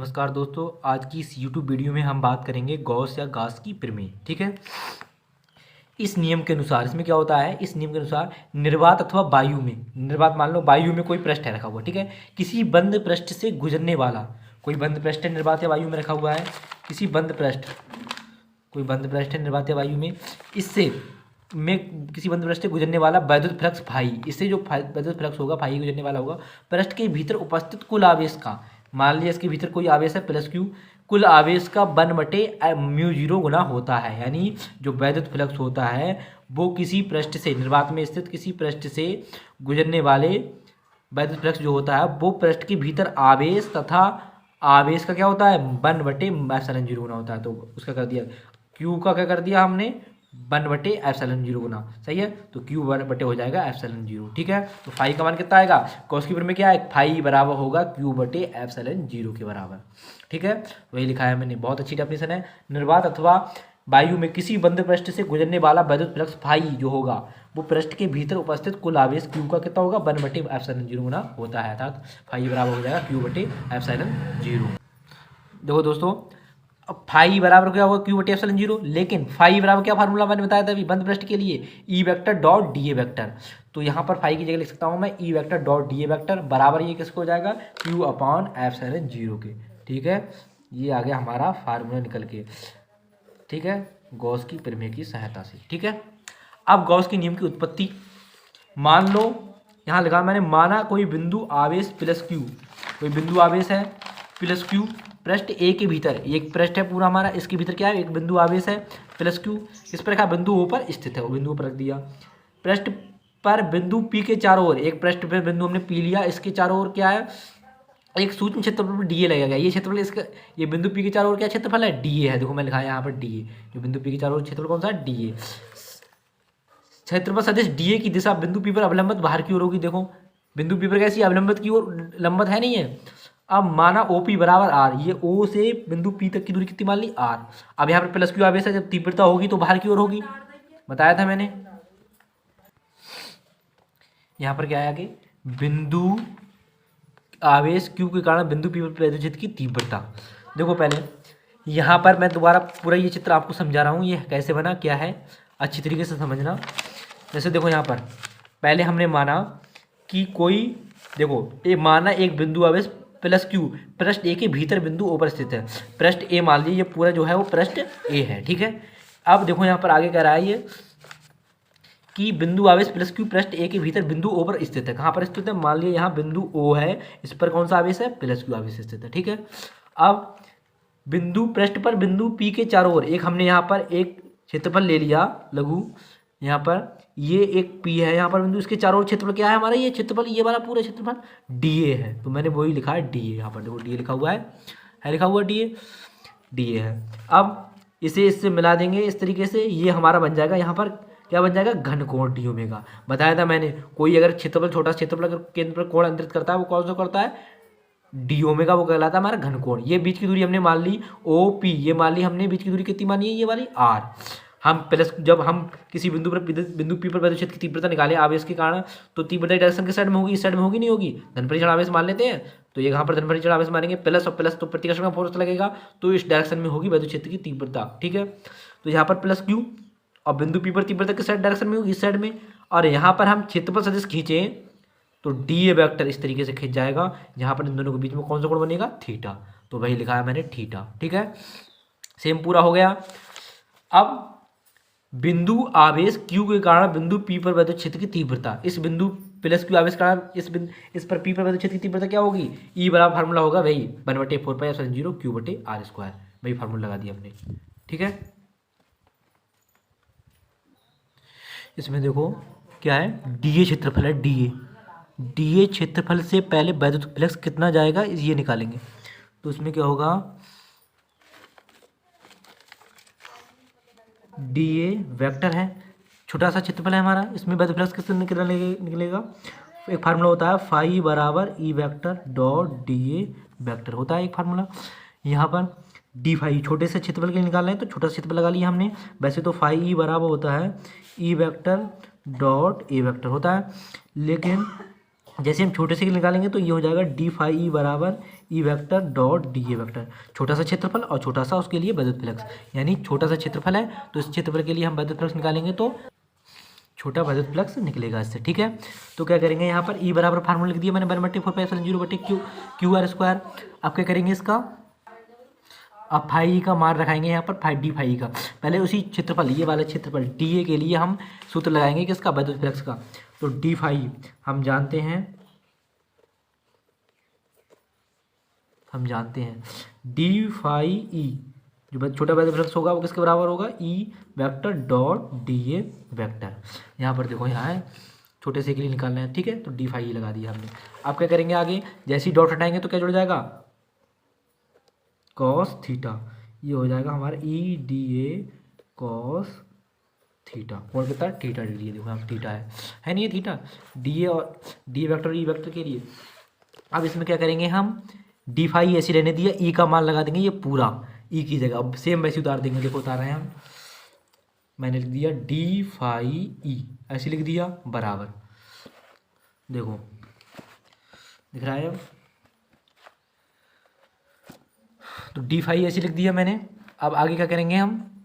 नमस्कार दोस्तों, आज की इस YouTube वीडियो में हम बात करेंगे गॉस या गास की प्रमेय। ठीक है। इस नियम के अनुसार इसमें क्या होता है, इस नियम के अनुसार निर्वात अथवा वायु में, निर्वात मान लो वायु में कोई पृष्ठ है रखा हुआ, ठीक है, किसी बंद पृष्ठ से गुजरने वाला, कोई बंद पृष्ठ है निर्वात या वायु में रखा हुआ है, किसी बंद पृष्ठ, कोई बंद पृष्ठ है निर्वात या वायु में, इससे किसी बंद पृष्ठ से गुजरने वाला वैद्युत फ्लक्स फाई, इससे जो वैद्युत फ्लक्स होगा फाई गुजरने वाला होगा, पृष्ठ के भीतर उपस्थित कुल आवेश का, मान लिया इसके भीतर कोई आवेश है प्लस क्यू, कुल आवेश का 1/μ0 गुना होता है। यानी जो वैद्युत फ्लक्स होता है वो किसी पृष्ठ से, निर्वात में स्थित किसी पृष्ठ से गुजरने वाले वैद्युत फ्लक्स जो होता है वो पृष्ठ के भीतर आवेश तथा आवेश का क्या होता है 1/ε0 गुना होता है। तो उसका कर दिया क्यू का, क्या कर दिया हमने 1/ε0 गुना, सही है। तो क्यू बटे हो जाएगा ε0, ठीक है। तो फाई का मान कितना आएगा, कॉस की में क्या है, फाई बराबर होगा क्यू बटे ε0 के बराबर, ठीक है। वही लिखा है मैंने, बहुत अच्छी डेफिनेशन है। निर्वात अथवा वायु में किसी बंद पृष्ठ से गुजरने वाला वैद्युत फ्लक्स फाई जो होगा वो पृष्ठ के भीतर उपस्थित कुल आवेश क्यू का कितना होगा 1/ε0 गुना होता है, अर्थात फाई बराबर हो जाएगा क्यू बटे ε0। देखो दोस्तों, अब फाई बराबर क्या होगा क्यू बटे ε0, लेकिन फाई बराबर क्या फार्मूला मैंने बताया था अभी बंद पृष्ठ के लिए, E vector dot D A vector. तो यहाँ पर फाई की जगह लिख सकता हूँ मैं E vector dot D A vector बराबर ये किसको हो जाएगा क्यू अपॉन ε0 के, ठीक है। ये आ गया हमारा फार्मूला निकल के, ठीक है, गॉस की प्रमेय की सहायता से, ठीक है। अब गॉस के नियम की उत्पत्ति, मान लो यहाँ लिखा मैंने, माना कोई बिंदु आवेश प्लस क्यू, कोई बिंदु आवेश है प्लस क्यू पृष्ठ ए के भीतर, एक पृष्ठ है पूरा हमारा, इसके भीतर क्या है एक बिंदु आवेश है प्लस क्यू, इस पर रखा बिंदु ओ पर स्थित है, वो बिंदु पर रख दिया। पृष्ठ पर बिंदु पी के चारों ओर, एक पृष्ठ पर बिंदु हमने पी लिया, इसके चारों ओर क्या है एक सूक्ष्म क्षेत्रफल पर डीए लगेगा। ये क्षेत्रफल इसका, ये बिंदु पी के चारों ओर क्या क्षेत्रफल है डीए है, देखो मैं लिखा है यहाँ पर डीए, जो बिंदु पी के चारों ओर क्षेत्रफल कौन सा है डीए। क्षेत्रफल सदिश डीए की दिशा बिंदु पी पर अवलंबित बाहर की ओर होगी, देखो बिंदु पी पर कैसी अवलंबित की ओर, लंबत है नहीं है। अब माना OP बराबर आर, ये O से बिंदु P तक की दूरी कितनी मान ली R। अब यहाँ पर प्लस क्यू आवेश है, जब तीव्रता होगी तो बाहर की ओर होगी, बताया था मैंने। यहाँ पर क्या है आगे, बिंदु आवेश Q के कारण बिंदु P पर वैद्युत क्षेत्र की तीव्रता। देखो पहले यहाँ पर मैं दोबारा पूरा ये चित्र आपको समझा रहा हूँ, ये कैसे बना क्या है अच्छी तरीके से समझना। जैसे देखो यहाँ पर पहले हमने माना कि कोई, देखो ये माना एक बिंदु आवेश प्लस क्यू पृष्ठ ए के भीतर बिंदु ओ पर स्थित है, पृष्ठ ए मान लीजिए ये पूरा जो है वो पृष्ठ ए है, ठीक है। अब देखो यहाँ पर आगे कह रहा है ये कि बिंदु आवेश प्लस क्यू पृष्ठ ए के भीतर बिंदु ओ पर स्थित है, कहाँ पर स्थित है, मान लीजिए यहाँ बिंदु ओ है, इस पर कौन सा आवेश है प्लस क्यू आवेश स्थित है, ठीक है। अब बिंदु पृष्ठ पर बिंदु पी के चारों ओर एक हमने यहाँ पर एक क्षेत्रफल ले लिया लघु, यहाँ पर ये एक पी है, यहाँ पर बिंदु, इसके चारों ओर क्षेत्रफल क्या है हमारा, ये क्षेत्रफल ये वाला पूरा क्षेत्रफल डीए है, तो मैंने वही लिखा है डीए, यहाँ पर देखो डीए लिखा हुआ है लिखा हुआ डीए है। अब इसे इससे मिला देंगे इस तरीके से, ये हमारा बन जाएगा, यहाँ पर क्या बन जाएगा घन कोण डी ओमेगा। बताया था मैंने, कोई अगर क्षेत्रफल छोटा क्षेत्रफल अगर केंद्र पर कोण अंतरित करता है वो कौन सा करता है डी ओमेगा, वो कहलाता है हमारा घन कोण। ये बीच की दूरी हमने मान ली OP, ये मान ली हमने बीच की दूरी कितनी मानी है ये वाली R। हम प्लस, जब हम किसी बिंदु पर बिंदु P पर वैद्युत क्षेत्र की तीव्रता निकाले आवेश के कारण, तो तीव्रता डायरेक्शन के साइड में होगी, इस साइड में होगी नहीं होगी, धन परिचरण आवेश मान लेते हैं, तो ये यहाँ पर धन परिचरण आवेश मानेंगे, प्लस और प्लस तो प्रतिकर्षण का फोर्स लगेगा, तो इस डायरेक्शन में होगी वैद्युत क्षेत्र की तीव्रता, ठीक है। तो यहाँ पर प्लस क्यू और बिंदु P पर तीव्रता किस साइड डायरेक्शन में होगी, इस साइड में, और यहाँ पर हम क्षेत्रफल सदिश खींचें तो डीए वेक्टर इस तरीके से खींच जाएगा, जहाँ पर इन दोनों के बीच में कौन सा कोण बनेगा थीटा, तो वही लिखा है मैंने थीटा, ठीक है। सेम पूरा हो गया। अब बिंदु आवेश Q के कारण बिंदु P पर वैद्युत क्षेत्र की तीव्रता, इस बिंदु प्लस Q आवेश के कारण इस पर P पर वैद्युत क्षेत्र की तीव्रता क्या होगी, E बराबर फार्मूला होगा वही 1/4πε0 Q बटे R स्क्वायर, वही फार्मूला लगा दिया हमने, ठीक है। इसमें देखो क्या है डीए क्षेत्रफल है, डीए क्षेत्रफल से पहले वैद्युत फ्लक्स कितना जाएगा ये निकालेंगे, तो इसमें क्या होगा डीए वेक्टर है, छोटा सा क्षेत्रफल है हमारा, इसमें वैद्युत फ्लक्स किससे निकलेगा, एक फार्मूला होता है फाई बराबर E vector dot DA vector, होता है एक फार्मूला। यहाँ पर डी फाई छोटे से क्षेत्रफल के लिए निकाल रहे हैं तो छोटा सा क्षेत्रफल लगा लिया हमने, वैसे तो फाई ई बराबर होता है E vector dot A vector होता है, लेकिन जैसे हम छोटे से निकालेंगे तो ये हो जाएगा डी फाई ई बराबर E vector dot D A vector, छोटा सा क्षेत्रफल और छोटा सा उसके लिए वैद्युत फ्लक्स, यानी छोटा सा क्षेत्रफल है तो इस क्षेत्रफल के लिए हम वैद्युत फ्लक्स निकालेंगे तो छोटा वैद्युत फ्लक्स निकलेगा इससे, ठीक है। तो क्या करेंगे यहाँ पर ई बराबर फार्मूला लिख दिया मैंने 1/4π0/Q क्यू आर स्क्वायर। अब क्या करेंगे इसका, अब फाई का मान रखाएंगे यहाँ पर फाई डी फाई का, पहले उसी क्षेत्रफल ये वाले क्षेत्रफल डी ए के लिए हम सूत्र लगाएंगे किसका, वैद्युत फ्लक्स का। तो डी फाई हम जानते हैं डी फाई ई, जो छोटा वैद्युत फ्लक्स होगा वो किसके बराबर होगा, E vector dot D A vector. यहाँ पर देखो यहाँ है छोटे से के लिए निकालना है, ठीक है। तो डी फाई ई लगा दिया हमने। अब क्या करेंगे आगे, जैसे ही डॉट हटाएंगे तो क्या जुड़ जाएगा, कॉस थीटा, ये हो जाएगा हमारा ई डी ए कॉस थीटा। कौन कितना है, थीटा डिग्री है, देखो यहाँ थीटा है नहीं, ये थीटा डी ए और डी वेक्टर ई वेक्टर के लिए। अब इसमें क्या करेंगे हम, डी फाई ऐसे रहने दिया, ई का मान लगा देंगे ये पूरा ई की जगह, अब सेम वैसे उतार देंगे, देखो उतार रहे हैं हम, मैंने लिख दिया डी फाई ई ऐसे लिख दिया बराबर, देखो दिख रहा है अब, तो डी फाई ऐसे लिख दिया मैंने। अब आगे क्या करेंगे हम,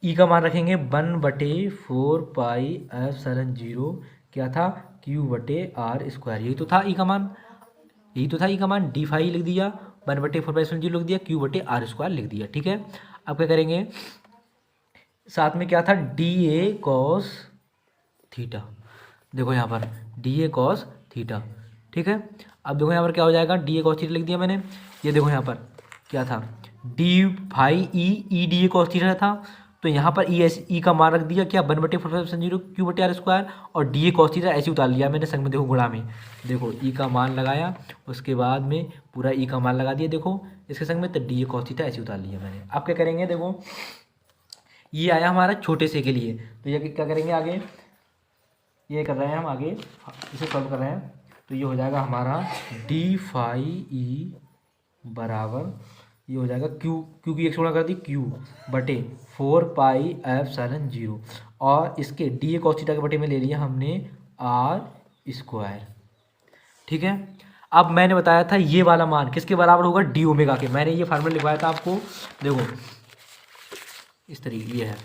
ई का मान रखेंगे 1/4πε0 क्या था, Q/r², यही तो था ई का मान, डी फाई लिख दिया, 1/4πε0 लिख दिया, Q/r² लिख दिया, ठीक है। अब क्या करेंगे, साथ में क्या था, डी ए कॉस थीटा, देखो यहाँ पर डी ए कॉस थीटा, ठीक है। अब देखो यहाँ पर क्या हो जाएगा, डी ए कॉस थीटा लिख दिया मैंने, ये देखो यहाँ पर क्या था, D phi E D A cos theta था, तो यहाँ पर ई का मान रख दिया क्या, 1/4πε0 Q/r², और डी ए कॉस थीटा ऐसे उतार लिया मैंने संग में, देखो गुणा में, देखो ई का मान लगाया, उसके बाद में पूरा ई का मान लगा दिया, देखो इसके संग में, तो डी ए कॉस थीटा ऐसे उतार लिया मैंने। अब क्या करेंगे, देखो ये आया हमारा छोटे से के लिए, तो ये क्या करेंगे आगे, ये कर रहे हैं हम आगे, इसे सॉल्व कर रहे हैं, तो ये हो जाएगा हमारा डी फाई ई बराबर, ये हो जाएगा क्यू की एक गुणा कर दी Q/4πε0, और इसके डी ए कॉस थीटा के बटे में ले लिया हमने r², ठीक है। अब मैंने बताया था ये वाला मान किसके बराबर होगा, डी ओमेगा के, मैंने ये फार्मूला लिखवाया था आपको, देखो इस तरीके ये है,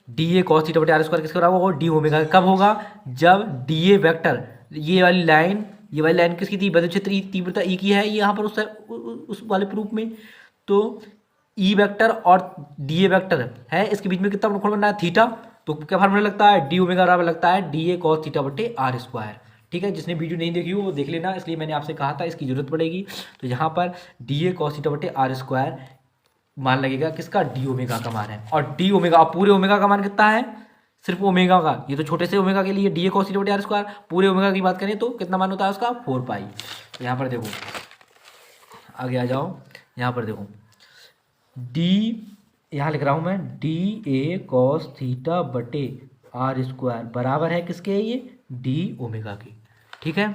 डी ए कॉस थीटा बटे r² किसके बराबर होगा, डी ओमेगा। कब होगा, जब डी ए वेक्टर, ये वाली लाइन किसकी थी, वैद्युत क्षेत्र तीव्रता ई की है यहाँ पर उस वाले प्रूफ में, तो ई वेक्टर और डी ए वेक्टर है, इसके बीच में कितना कोण बनना है, थीटा, तो क्या फार्मूला लगता है, डी ओमेगा बराबर लगता है डी ए कॉस थीटा बटे r², ठीक है। जिसने वीडियो नहीं देखी हो वो देख लेना, इसलिए मैंने आपसे कहा था इसकी जरूरत पड़ेगी। तो यहाँ पर डी ए कॉस थीटा बटे r² मान लगेगा किसका, डी ओमेगा का मान है, और डी ओमेगा, पूरे ओमेगा का मान कितना है, सिर्फ ओमेगा का, ये तो छोटे से ओमेगा के लिए डी ए कॉस थीटा बटे r², पूरे ओमेगा की बात करें तो कितना मान होता है उसका, 4π। तो यहाँ पर देखो आगे आ जाओ, यहाँ पर देखो डी, यहाँ लिख रहा हूँ मैं, डी ए कॉस थीटा बटे r² बराबर है किसके, ये डी ओमेगा के, ठीक है,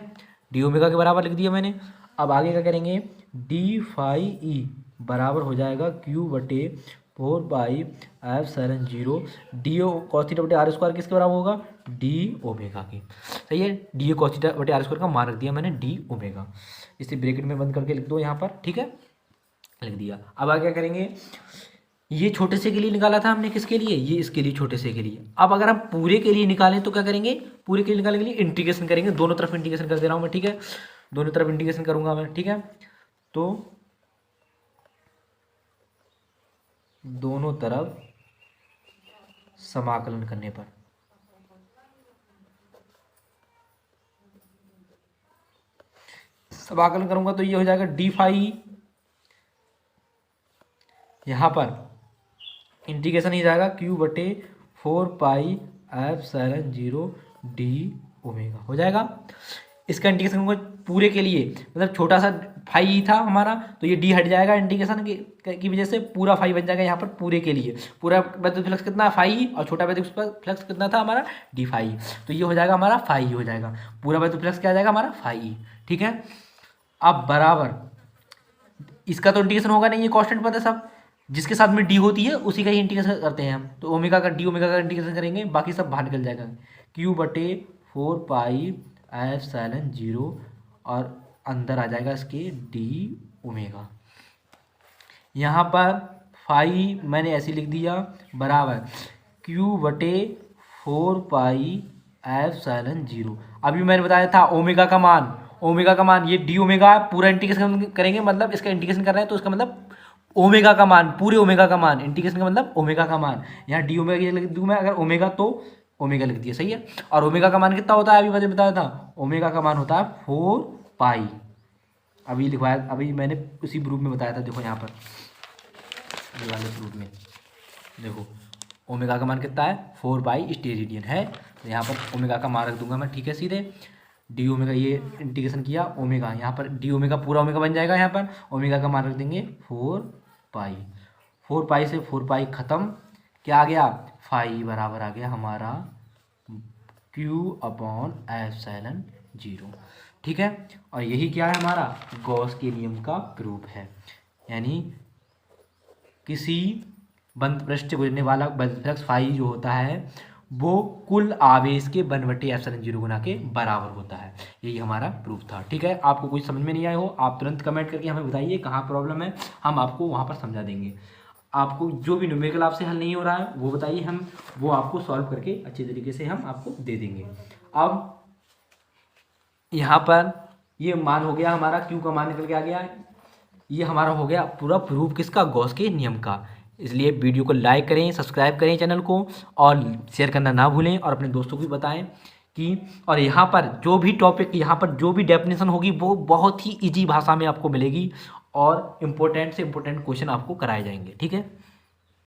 डी ओमेगा के बराबर लिख दिया मैंने। अब आगे क्या करेंगे, डी फाई ई बराबर हो जाएगा Q/4πε0 D O cos theta बटे r² किसके बराबर होगा, डी ओमेगा की, सही है। डी ओ कॉस थीटा बटे r² का मान रख दिया मैंने डी ओमेगा, इसे ब्रैकेट में बंद करके लिख दो यहाँ पर, ठीक है, लिख दिया। अब आगे क्या करेंगे, ये छोटे से के लिए निकाला था हमने, किसके लिए, ये इसके लिए, छोटे से के लिए। अब अगर हम पूरे के लिए निकालें तो क्या करेंगे, पूरे के लिए निकालने के लिए इंटीग्रेशन करेंगे, दोनों तरफ इंटीग्रेशन कर दे रहा हूँ मैं, ठीक है, दोनों तरफ इंटीग्रेशन करूंगा मैं, ठीक है। तो दोनों तरफ समाकलन करने पर समाकलन करूंगा तो ये हो जाएगा डी फाई, यहाँ पर इंटीग्रेशन ही जाएगा Q/4πε0 डी ओमेगा हो जाएगा। इसका इंटीग्रेशन होगा पूरे के लिए, मतलब छोटा सा फाई था हमारा, तो ये डी हट जाएगा इंटीग्रेशन की वजह से, पूरा फाई बन जाएगा यहाँ पर पूरे के लिए। पूरा वैद्युत फ्लक्स कितना, फाई, और छोटा वैद्युत फ्लक्स कितना था हमारा, डी फाई, तो ये हो जाएगा हमारा फाई हो जाएगा, पूरा वैद्युत फ्लक्स क्या आ जाएगा हमारा, फाई, ठीक है। अब बराबर इसका तो इंटीग्रेशन होगा नहीं, ये कांस्टेंट पता है सब, जिसके साथ में डी होती है उसी का ही इंटीग्रेशन करते हैं हम, तो ओमेगा का डी ओमेगा का इंटीग्रेशन करेंगे, बाकी सब बाहर निकल जाएगा, Q/4πε0 और अंदर आ जाएगा इसके डी ओमेगा। यहाँ पर फाई मैंने ऐसे लिख दिया बराबर क्यू बटे 4 पाई एप्सिलॉन 0। अभी मैंने बताया था ओमेगा का मान ये डी ओमेगा पूरा इंटीग्रेशन करेंगे, मतलब इसका इंटीग्रेशन कर रहे हैं तो इसका मतलब ओमेगा का मान, पूरे ओमेगा का मान, इंटीग्रेशन का मतलब ओमेगा का मान। यहाँ डी ओमेगा की लिख दूँ मैं, अगर ओमेगा तो ओमेगा लिख दिया, सही है। और ओमेगा का मान कितना होता है, अभी मैंने बताया था ओमेगा का मान होता है 4 पाई। अभी लिखवाया, अभी मैंने उसी ग्रुप में बताया था, देखो यहाँ पर ये वाले ग्रुप में देखो ओमेगा का मान कितना है 4 पाई स्टेरेडियन है। तो यहाँ पर ओमेगा का मान रख दूंगा मैं, ठीक है। सीधे डी ओमेगा, ये इंटीग्रेशन किया ओमेगा, यहाँ पर डी ओमेगा पूरा ओमेगा बन जाएगा। यहाँ पर ओमेगा का मान रख देंगे 4 पाई। 4 पाई से 4 पाई ख़त्म, क्या आ गया फाई बराबर आ गया हमारा Q/एप्सिलॉन 0, ठीक है। और यही क्या है हमारा गॉस के नियम का प्रूफ है, यानी किसी बंद पृष्ठ से गुजरने वाला बंद फ्लक्स फाई जो होता है वो कुल आवेश के 1/एप्सिलॉन 0 गुना के बराबर होता है। यही हमारा प्रूफ था, ठीक है। आपको कुछ समझ में नहीं आया हो आप तुरंत कमेंट करके हमें बताइए कहाँ प्रॉब्लम है, हम आपको वहाँ पर समझा देंगे। आपको जो भी न्यूमेरिकल आपसे हल नहीं हो रहा है वो बताइए, हम वो आपको सॉल्व करके अच्छे तरीके से हम आपको दे देंगे। अब यहाँ पर ये मान हो गया हमारा, क्यू का मान निकल के आ गया, ये हमारा हो गया पूरा प्रूफ किसका, गॉस के नियम का। इसलिए वीडियो को लाइक करें, सब्सक्राइब करें चैनल को, और शेयर करना ना भूलें, और अपने दोस्तों को भी बताएं कि, और यहाँ पर जो भी टॉपिक, यहाँ पर जो भी डेफिनेशन होगी वो बहुत ही इजी भाषा में आपको मिलेगी, और इम्पोर्टेंट से इम्पोर्टेंट क्वेश्चन आपको कराए जाएंगे, ठीक है।